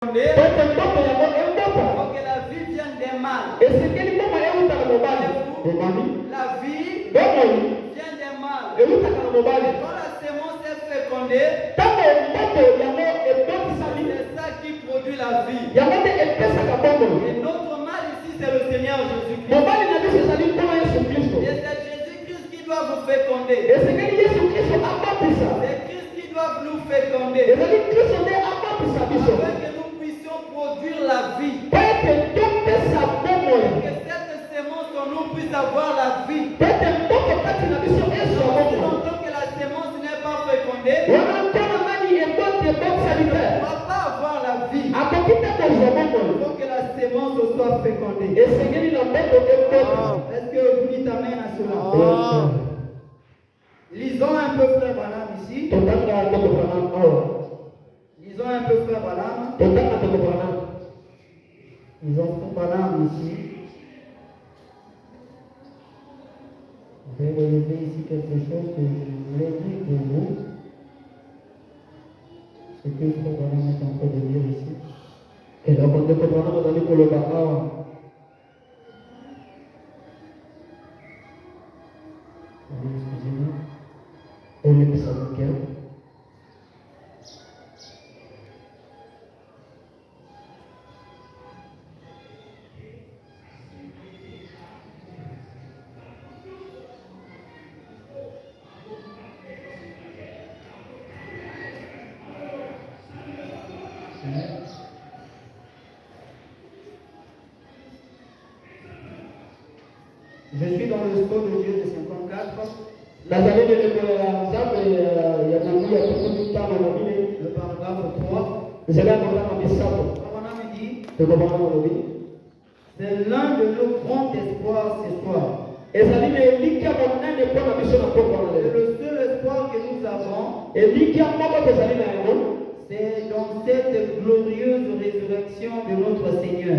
que la vie vienne des mâles. La vie vient des mâles. Et quand la sémence est fécondée, c'est ça qui produit la vie. Et notre mâle ici, c'est le Seigneur Jésus-Christ. Et c'est Jésus-Christ qui doit vous féconder. C'est Christ qui doit nous féconder. Afin que nous puissions produire la vie. Et que cette sémence en nous puisse avoir la vie. Si longtemps que la sémence n'est pas fécondée, on ne pourra pas avoir la vie. Il faut que la sémence soit fécondée. Est-ce que vous dites amen à cela? Lisons un peu frère Branham ici. Lisons un peu frère Branham. Lisons frère Branham ici. Je vais relever ici quelque chose que je voulais dire pour vous. Ce que frère Branham est en train de dire ici. Et là, quand frère Branham a donné pour le bas. Excusez-moi. On est ça dans quel? Je suis dans le sceau de Dieu de 54. Le paragraphe 3. Branham dit, c'est l'un de nos grands espoirs ce soir. C'est le seul espoir que nous avons. C'est dans cette glorieuse résurrection de notre Seigneur.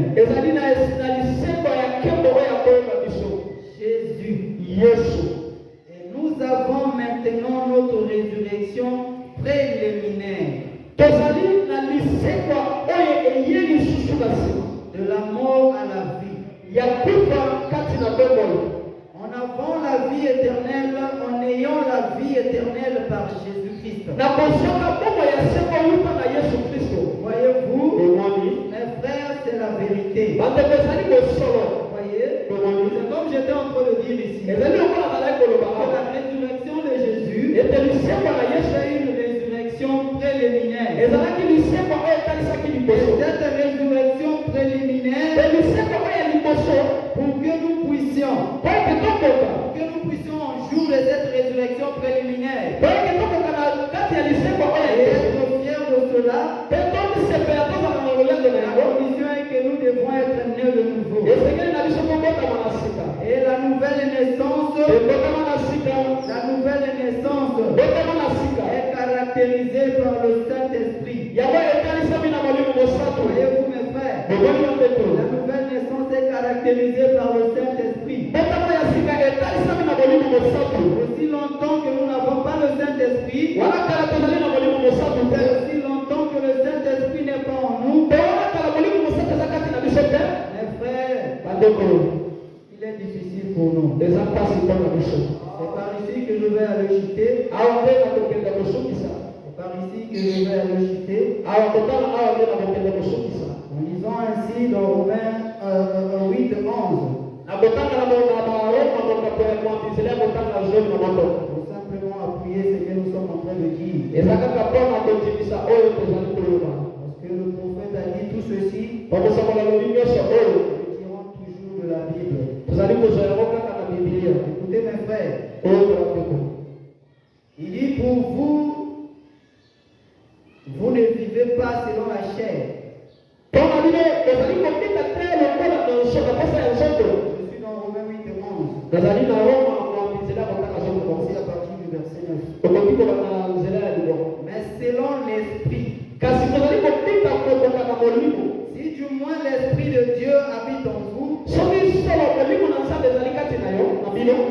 Jésus. Et nous avons maintenant notre résurrection préliminaire. De la mort à la vie. En avant la vie éternelle, en ayant la vie éternelle par Jésus-Christ. Voyez-vous, mes frères, c'est la vérité. Voyez, c'est comme j'étais en train de dire ici. Que la résurrection de Jésus est une résurrection préliminaire. Et cette résurrection préliminaire, pour que nous puissions en jour de cette résurrection préliminaire, et être fiers de cela, la condition est que nous devons être nés de nouveau. Et la nouvelle naissance est caractérisée par le Saint-Esprit. Voyez-vous mes frères, la nouvelle naissance est caractérisée par le Saint-Esprit. Aussi longtemps que nous n'avons pas le Saint-Esprit, aussi longtemps que le Saint-Esprit n'est pas en nous, mes frères, il est difficile pour nous. C'est par ici que je vais aller chuter. C'est par ici que je vais aller chuter. En lisant ainsi dans Romains 8, 11. Pour simplement appuyer ce que nous sommes en train de dire. Parce que le prophète a dit tout ceci. Retirons toujours de la Bible. Écoutez mes frères. Il dit pour vous, vous ne vivez pas selon la chair. Je suis dans Romains 8 et 11. Commencez à partir du verset 9. Mais selon l'esprit. Si du moins l'esprit de Dieu habite en vous, si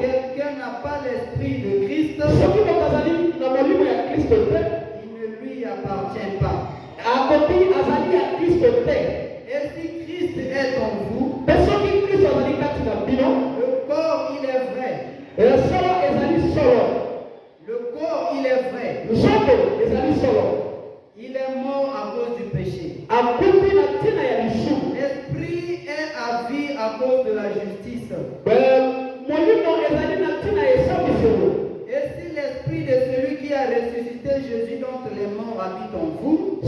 quelqu'un n'a pas l'esprit de Christ, il ne lui appartient pas. L'esprit est à vie à cause de la justice. Et si l'esprit de celui qui a ressuscité Jésus d'entre les morts habite en vous,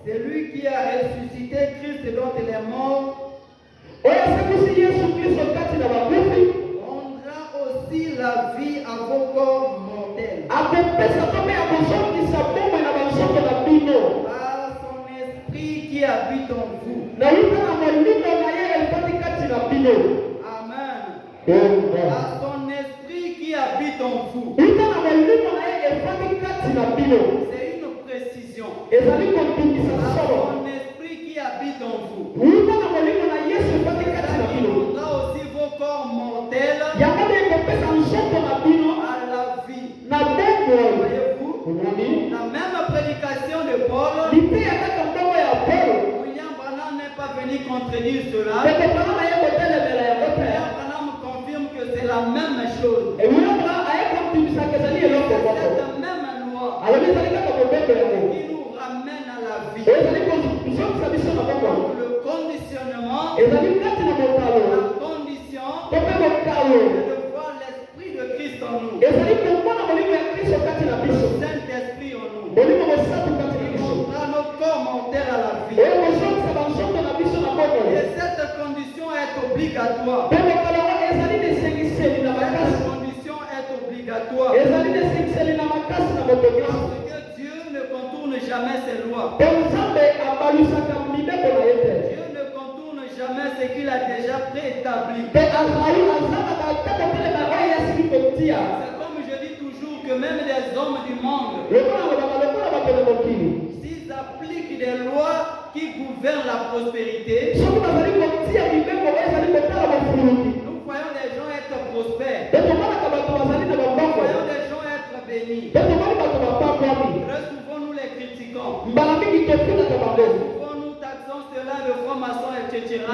celui qui a ressuscité Christ d'entre les morts rendra aussi la vie à vos corps mortels par son esprit qui habite en vous. Amen. Par son esprit qui habite en vous. C'est une précision. Par son esprit qui habite en vous. Il rendra aussi vos corps mortels à la vie. Voyez-vous, la même prédication de Paul, William Branham n'est pas venu contredire cela. William Branham confirme que c'est la même chose. C'est cette même loi qui nous ramène à la vie. Donc le conditionnement, la condition, c'est de voir l'esprit de Christ en nous. Le Saint-Esprit en nous. Il rendra nos corps mortels à la vie. Et cette condition est obligatoire. Cette condition est obligatoire. Parce que Dieu ne contourne jamais ses lois. Dieu ne contourne jamais ce qu'il a déjà préétabli. C'est comme je dis toujours que même les hommes du monde, s'ils appliquent des lois qui gouvernent la prospérité, nous voyons les gens être prospères. Nous voyons les gens être bénis. Très souvent nous les critiquons. Très souvent nous taxons cela de franc-maçon, etc. Mais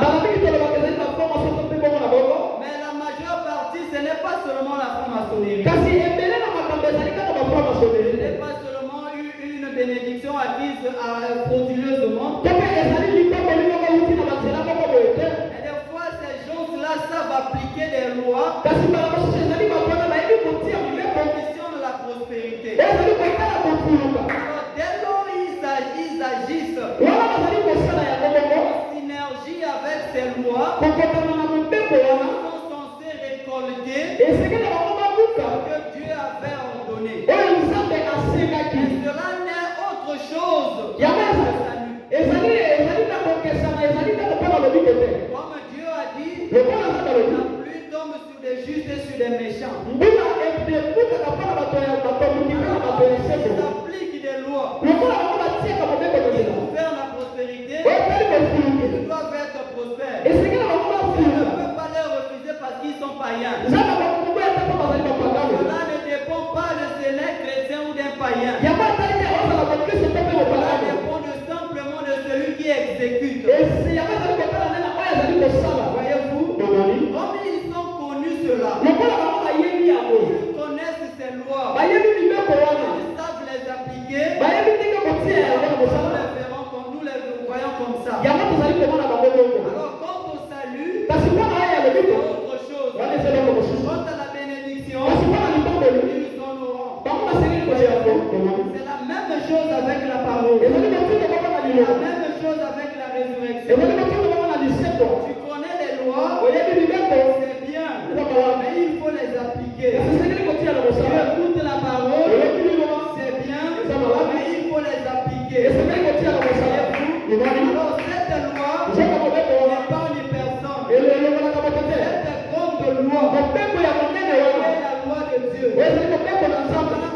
la majeure partie, ce n'est pas seulement la franc-maçonnerie. Ce n'est pas seulement une bénédiction acquise frauduleusement. Mais des fois, ces gens-là savent appliquer des lois qui conditionnent la prospérité. Alors, dès lors ils agissent en synergie avec ces lois, ils sont censés récolter ce que Dieu avait ordonné. Et cela n'est autre chose que le salut. Comme Dieu a dit, la pluie tombe sur des justes et sur des méchants. Ils appliquent des lois qui gouvernent la prospérité. Ils doivent être prospères. On ne peut pas les refuser parce qu'ils sont païens. Cela ne dépend pas de ce n'est chrétien ou d'un païen. Cela dépend simplement de celui qui exécute. Voyez-vous, comme ils ont connu cela, ils connaissent ces lois, ils savent les appliquer. Nous les voyons comme ça. Alors, quant au salut, c'est autre chose. Quant à la bénédiction, ils en auront. C'est la même chose avec la parole. C'est la même chose avec la résurrection. Tu connais les lois, c'est bien, mais il faut les appliquer. Tu écoutes la parole, c'est bien, mais il faut les appliquer. Alors cette loi n'épargne personne. Cette grande loi est la loi de Dieu. On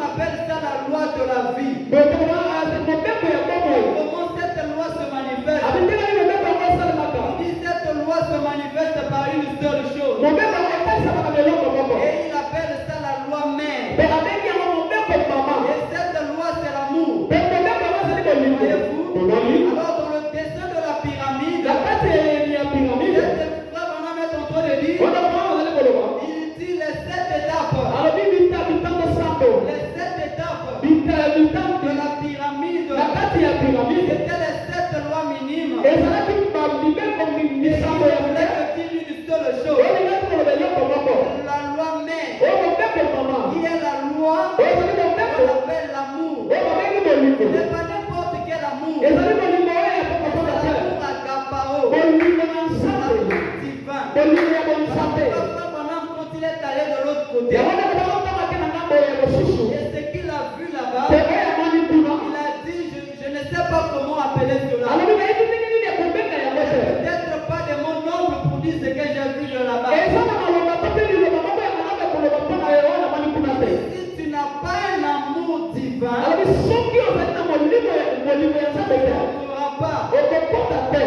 appelle ça la loi de la vie. Comment cette loi se manifeste? Il dit cette loi se manifeste par une seule chose. Et il appelle ça la loi mère. Et cette loi c'est l'amour. Voyez-vous? Alors dans le dessin de la pyramide, cette frère Branham est en train de dire, il dit les 7 étapes. Les 7 étapes habitanti de la pyramide, na kati ya piramide c'était les 7 lois minimes. ezalaki bamibeko misambo ya Je minene voulais te dire une seule chose. olingai koloba eloko moko La loi mère, oyo mobeko mama qui est la loi, oyo ezali mobeko on appelle l'amour. oyo babengi bolingo Ce n'est pas n'importe quel amour. ezali bolingo oyo ya C'est kokokota te l'amour agapao, bolingo na nzambe l'amour divin. bolingo ya bonzambe Papa, quand il est allé de l'autre côté, yango ndeko bakotamaki na ngambo ya mosusu et ce qu'il a vu te là-bas, oyo amoni kuna il a dit, je ne sais pas comment appeler cela. alobi nayebi ndenge nini ya kobenga yango te Peut-être pas des mots nobles pour dire ce que j'ai vu de là-bas. eza na maloba to mpe liloba moko ya malamu ya koloba mpona oyo namoni kuna te Si tu n'as pas un amour divin, alobi soki ozali na molimo ya nzambe tu te ne pourras pas. okokota te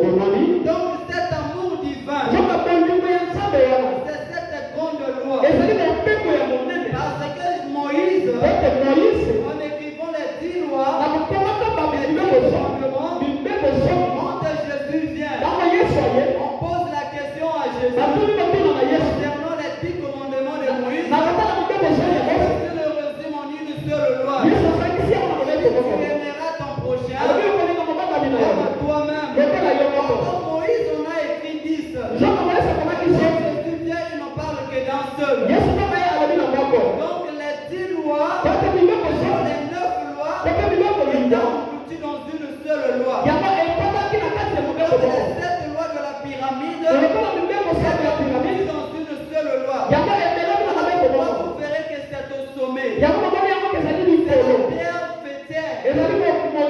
omoni Donc cet amour divin, soka bolimo ya nzambe wana c'est cette grande loi. ezali mobeko ya monene Parce que Moïse, ete moïse en écrivant les 10 lois, na kokomaka les 10 bamibeko commandements, mibeko soki quand Jésus vient, ntango yesu aye on pose la question à Jésus batuni batuna na yesu concernant les 10 commandements de Moïse. na kotala mibeko soki ya mose Je le résume en une seule loi. yesu asangisi yango na mobeko Tu moko aimeras ton prochain alobi okolinga mobakami na yo comme toi-même. lokola yo moko Quand Moïse en a écrit 10, nzambe moyesa akomaki quand soki Jésus vient, il n'en parle que d'un seul. yesu kaka ye alobi na moko Donc les 10 lois, kote mibeko sur soki les 9 lois, kote mibeko étaient linga englouties dans une seule loi. yango ekotaki na kati ya mobeko Donc moko les 7 lois de la pyramide lokola mibeko soki ya étaient piramide englouties dans une seule loi. yango emelami na mabeko Moi, moko vous verrez que c'est au sommet. yango namoni yango ezali C'est likolo la pierre fêtière. ezali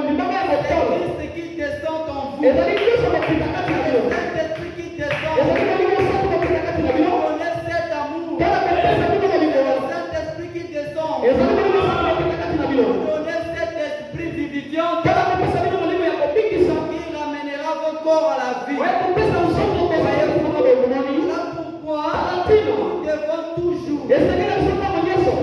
libanga ya C'est motolo Christ qui descend en vous. ezali nyonso bakita kati na C'est bino le Saint-Esprit qui descend. ezali molimo osatu bakita kati na bino Vous connaissez cet amour. mpona kopesa bino molimo C'est le wana Saint-Esprit qui descend. ezali molimo osatu bakita kati na bino Vous donnez cet esprit vivifiant mpona kopesa bino molimo ya kobikisa qui ramènera vos corps à la vie. oya kopesa nzoto kozala kufuna bomoni Voilà pourquoi alatino nous devons toujours esengeli biso ntango nyonso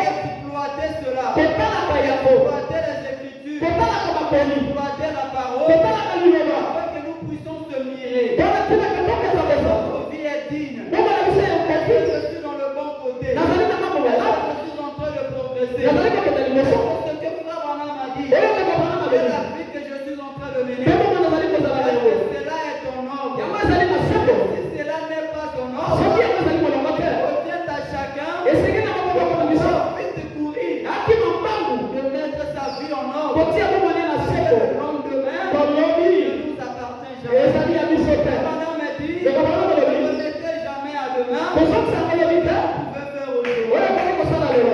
exploiter cela. kotalaka yango Exploiter les Écritures. kotalaka bakoni Exploiter la parole. kotalaka liloba Afin que nous puissions se mirer. mpona tinaka tokeza beso Notre vie est digne. bomona biso ya Est-ce koki que je suis dans le bon côté? nazali na mambo malamu Je suis en train de progresser. nazali kokenda liboso Ce que Frère Branham a dit, oyo ndeko bana c'est mabeli la vie que je suis en train de mener. mpe bongo nazali kozala na yango Est-ce que cela est ton ordre? yango ezali na seko Si cela n'est pas ton ordre, soki yango ezali molongo te revient à chacun esengeli na moko bakona biso envie de courir, akima mbangu de mettre sa vie en ordre. kotia bomoni na seko Le lendemain tolobi ne nous appartient jamais. ezali ya biso te Madame m'a dit, ndeko bana ne malobi remettez jamais à demain. kozokisa molobi te Vous pouvez faire aujourd'hui. oyo ekoki kosala lelo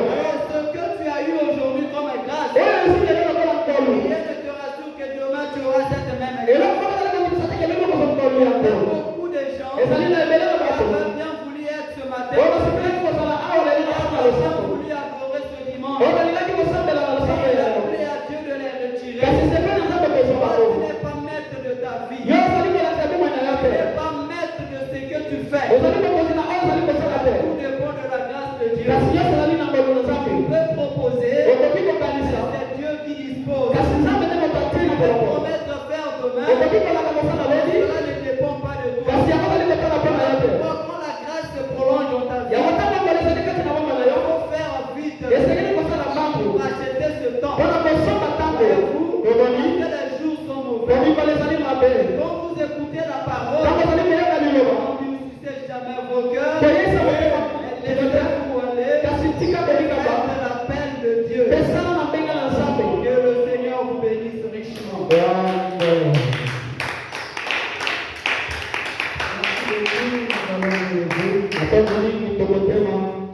Ce que tu as eu aujourd'hui comme grâce, oyo esi lelo lokola nkolu rien ne te rassure que demain tu auras cette même grâce. eloko moko ezali kobimisa te kelelo kozo nkolu ya nkolu Beaucoup de gens ezali na ebele na qui bato avaient bien voulu être ce matin, oyo basepelaki kozala awa lelo na qui ata avaient bien losambo voulu adorer ce dimanche. oyo balingaki kosambela na losambo Il ya a lelo voulu à Dieu de les retirer. kasi sepe na nzambe kozwa Toi, bango tu n'es pas maître de ta vie. yo ozali kolanda bomoi na yo Tu te n'es pas maître de ce que tu fais. ozali mokonzi na oyo ozali kosala te Tout dépend de la grâce de Dieu. kasi nyonso ezali na ngolu na nzambe Tu peux proposer, okoki kokanisa c'est Dieu qui dispose. kasi nzambe nde moto Tu atina peux koloko promettre faire demain, okoki kolaka kosala lodi cela ne dépend pas de toi. kasi yango ezali kotala mpo na yo te Quand la grâce se prolonge dans ta vie, yango ntango ngolu ezali kati na bomoi na il yo faut faire vite esengeli kosala mbangu pour acheter ce temps. mpona kosomba ntango omoni Que les jours sont mauvais. bomikolo ezali mabe Quand vous écoutez la parole, ntango ezali koyoka liloba ne suscitez jamais vos cœurs. koyesa motema Laissez-vous aller. kasi tika kolikaba Faites l'appel de Dieu. pesala na mbenga na nzambe Que le Seigneur vous bénisse richement. Amen. Atonzali kitokotema